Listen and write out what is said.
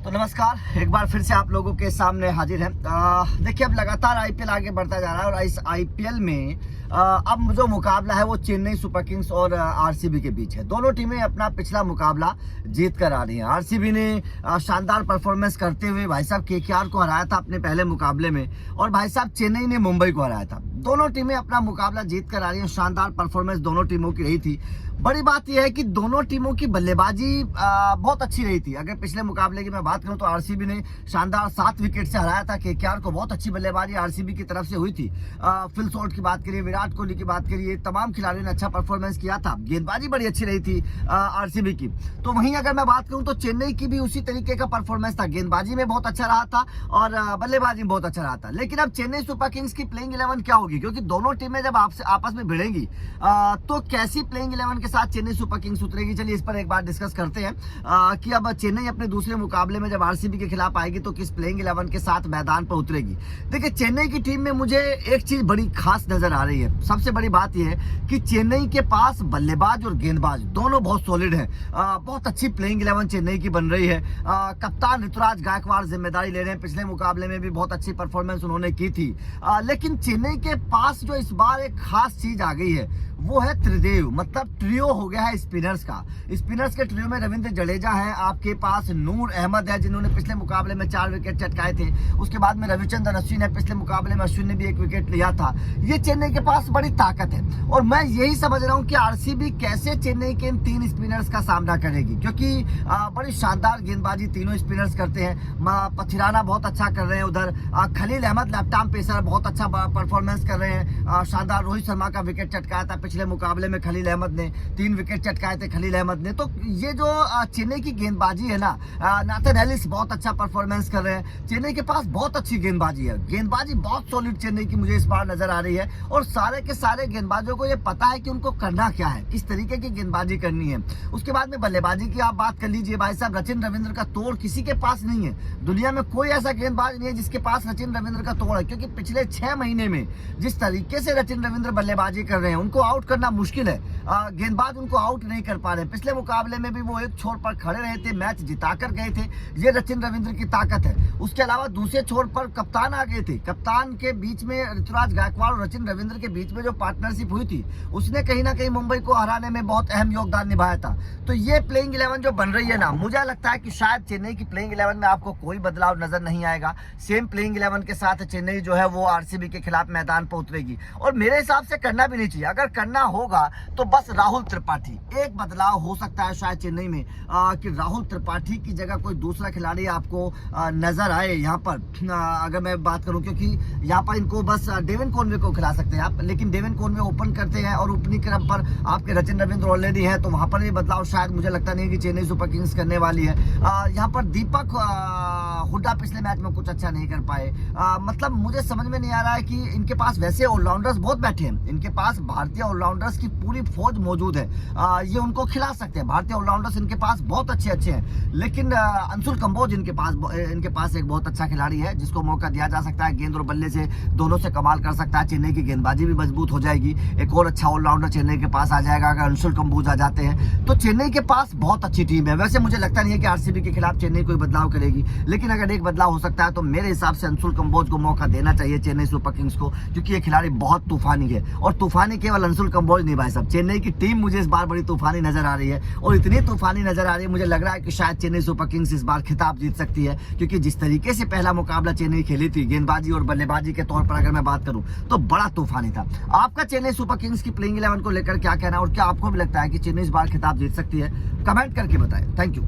तो नमस्कार, एक बार फिर से आप लोगों के सामने हाजिर है। देखिए, अब लगातार आईपीएल आगे बढ़ता जा रहा है और इस आईपीएल में अब जो मुकाबला है वो चेन्नई सुपर किंग्स और आरसीबी के बीच है। दोनों टीमें अपना पिछला मुकाबला जीत कर आ रही हैं। आरसीबी ने शानदार परफॉर्मेंस करते हुए भाई साहब केकेआर को हराया था अपने पहले मुकाबले में, और भाई साहब चेन्नई ने मुंबई को हराया था। दोनों टीमें अपना मुकाबला जीत कर आ रही हैं। शानदार परफॉर्मेंस दोनों टीमों की रही थी। बड़ी बात यह है कि दोनों टीमों की बल्लेबाजी बहुत अच्छी रही थी। अगर पिछले मुकाबले की मैं बात करूं तो आरसीबी ने शानदार 7 विकेट से हराया था केकेआर को। बहुत अच्छी बल्लेबाजी आरसीबी की तरफ से हुई थी। फिल सॉल्ट की बात करिए, विराट कोहली की बात करिए, तमाम खिलाड़ियों ने अच्छा परफॉर्मेंस किया था। गेंदबाजी बड़ी अच्छी रही थी आरसीबी की। तो वहीं अगर मैं बात करूं तो चेन्नई की भी उसी तरीके का परफॉर्मेंस था। गेंदबाजी में बहुत अच्छा रहा था और बल्लेबाजी में बहुत अच्छा रहा था। लेकिन अब चेन्नई सुपर किंग्स की प्लेइंग 11 क्या होगी, क्योंकि दोनों टीमें जब आपस में भिड़ेंगी तो कैसी प्लेइंग 11 के साथ चेन्नई सुपर किंग्स उतरेगी। चलिए इस पर एक बार डिस्कस करते हैं कि अब चेन्नई अपने दूसरे मुकाबले में जब आरसीबी के खिलाफ आएगी तो किस प्लेइंग 11 के साथ मैदान पर उतरेगी। देखिए, चेन्नई की टीम में मुझे एक चीज बड़ी खास नजर आ रही है। सबसे बड़ी बात यह है कि चेन्नई के पास बल्लेबाज और गेंदबाज दोनों बहुत सॉलिड है। बहुत अच्छी प्लेइंग 11 चेन्नई की बन रही है। कप्तान ऋतुराज गायकवाड़ जिम्मेदारी ले रहे हैं। पिछले मुकाबले में भी बहुत अच्छी परफॉर्मेंस उन्होंने की थी। लेकिन चेन्नई के पास जो इस बार एक खास चीज आ गई है वो है त्रिदेव, मतलब ट्रियो हो गया है स्पिनर्स का। स्पिनर्स के ट्रियो में रविंद्र जडेजा है, आपके पास नूर अहमद है जिन्होंने पिछले मुकाबले में 4 विकेट चटकाए थे। उसके बाद में रविचंद्रन अश्विन है, पिछले मुकाबले में अश्विन ने भी 1 विकेट लिया था। ये चेन्नई के पास बड़ी ताकत है और मैं यही समझ रहा हूँ कि आरसीबी कैसे चेन्नई के इन 3 स्पिनर्स का सामना करेगी, क्योंकि बड़ी शानदार गेंदबाजी तीनों स्पिनर्स करते हैं। पथिराना बहुत अच्छा कर रहे हैं, उधर Khaleel Ahmed left arm pacer बहुत अच्छा परफॉर्मेंस कर रहे हैं। शानदार रोहित शर्मा का विकेट चटकाया था पिछले मुकाबले में, खलील अहमद ने 3 विकेट चटकाए थे खलील अहमद ने। तो ये जो चेन्नई की गेंदबाजी है ना, नाथन एलिस बहुत अच्छा परफॉर्मेंस कर रहे हैं। चेन्नई के पास बहुत अच्छी गेंदबाजी है। गेंदबाजी बहुत सॉलिड चेन्नई की मुझे इस बार नजर आ रही है और सारे के सारे गेंदबाजों को ये पता है कि उनको करना क्या है, किस तरीके की गेंदबाजी करनी है। उसके बाद में बल्लेबाजी की आप बात कर लीजिए, भाई साहब रचिन रविंद्र का तोड़ किसी के पास नहीं है। दुनिया में कोई ऐसा गेंदबाज नहीं है जिसके पास रचिन रविंद्र का तोड़ है, क्योंकि पिछले 6 महीने में जिस तरीके से रचिन रविंद्र बल्लेबाजी कर रहे हैं उनको आउट करना मुश्किल है। गेंदबाज उनको आउट नहीं कर पा रहे। पिछले मुकाबले में भी वो एक छोर पर खड़े रहे थे, मैच जिताकर गए थे। ये रचिन रविंद्र की ताकत है। उसके अलावा दूसरे छोर पर कप्तान आ गए थे। कप्तान के बीच में ऋतुराज गायकवाड़ और रचिन रविंद्र के बीच में जो पार्टनरशिप हुई थी उसने कहीं ना कहीं मुंबई को हराने में बहुत अहम योगदान निभाया था। तो ये प्लेइंग 11 जो बन रही है ना, मुझे लगता है कि शायद चेन्नई की प्लेइंग 11 में आपको कोई बदलाव नजर नहीं आएगा। सेम प्लेइंग 11 के साथ चेन्नई जो है वो आरसीबी के खिलाफ मैदान पर उतरेगी और मेरे हिसाब से करना भी नहीं चाहिए। अगर करना होगा तो बस राहुल त्रिपाठी, एक बदलाव हो सकता है शायद चेन्नई में कि राहुल त्रिपाठी की जगह कोई दूसरा खिलाड़ी आपको नजर आए यहाँ पर। अगर मैं बात करूं, क्योंकि यहाँ पर इनको बस डेविन कॉनवे को खिला सकते हैं आप, लेकिन डेविन कॉनवे ओपन करते हैं और ओपनिंग क्रम पर आपके रचिन रविंद्र ऑलरेडी है, तो वहां पर ये बदलाव शायद मुझे लगता नहीं कि चेन्नई सुपर किंग्स करने वाली है। यहाँ पर दीपक हुड्डा पिछले मैच में कुछ अच्छा नहीं कर पाए। मतलब मुझे समझ में नहीं आ रहा है कि इनके पास वैसे ऑलराउंडर्स बहुत बैठे हैं, इनके पास भारतीय ऑलराउंडर्स की पूरी फौज मौजूद है। ये उनको खिला सकते हैं। भारतीय ऑलराउंडर्स इनके पास बहुत अच्छे हैं, लेकिन अंशुल कंबोज इनके पास एक बहुत अच्छा खिलाड़ी है जिसको मौका दिया जा सकता है। गेंद और बल्ले से दोनों से कमाल कर सकता है। चेन्नई की गेंदबाजी भी मजबूत हो जाएगी। एक और अच्छा ऑलराउंडर चेन्नई के पास आ जाएगा अगर अंशुल कंबोज आ जाते हैं। तो चेन्नई के पास बहुत अच्छी टीम है। वैसे मुझे लगता नहीं है कि आरसीबी के खिलाफ चेन्नई कोई बदलाव करेगी, लेकिन अगर एक बदलाव हो सकता है तो मेरे हिसाब से अंशुल कंबोज को मौका देना चाहिए चेन्नई सुपर किंग्स को, क्योंकि ये खिलाड़ी बहुत तूफानी है। और तूफानी केवल अंशुल कंबोज नहीं भाई साहब, चेन्नई की टीम मुझे इस बार बड़ी तूफानी नजर आ रही है और इतनी तूफानी नजर आ रही है मुझे लग रहा है कि शायद चेन्नई सुपर किंग्स इस बार खिताब जीत सकती है, क्योंकि जिस तरीके से पहला मुकाबला चेन्नई खेली थी गेंदबाजी और बल्लेबाजी के तौर पर अगर मैं बात करूं तो बड़ा तूफानी था। आपका चेन्नई सुपर किंग्स की प्लेइंग 11 को लेकर क्या कहना है और क्या आपको भी लगता है कि चेन्नई इस बार खिताब जीत सकती है? कमेंट करके बताएं। Thank you.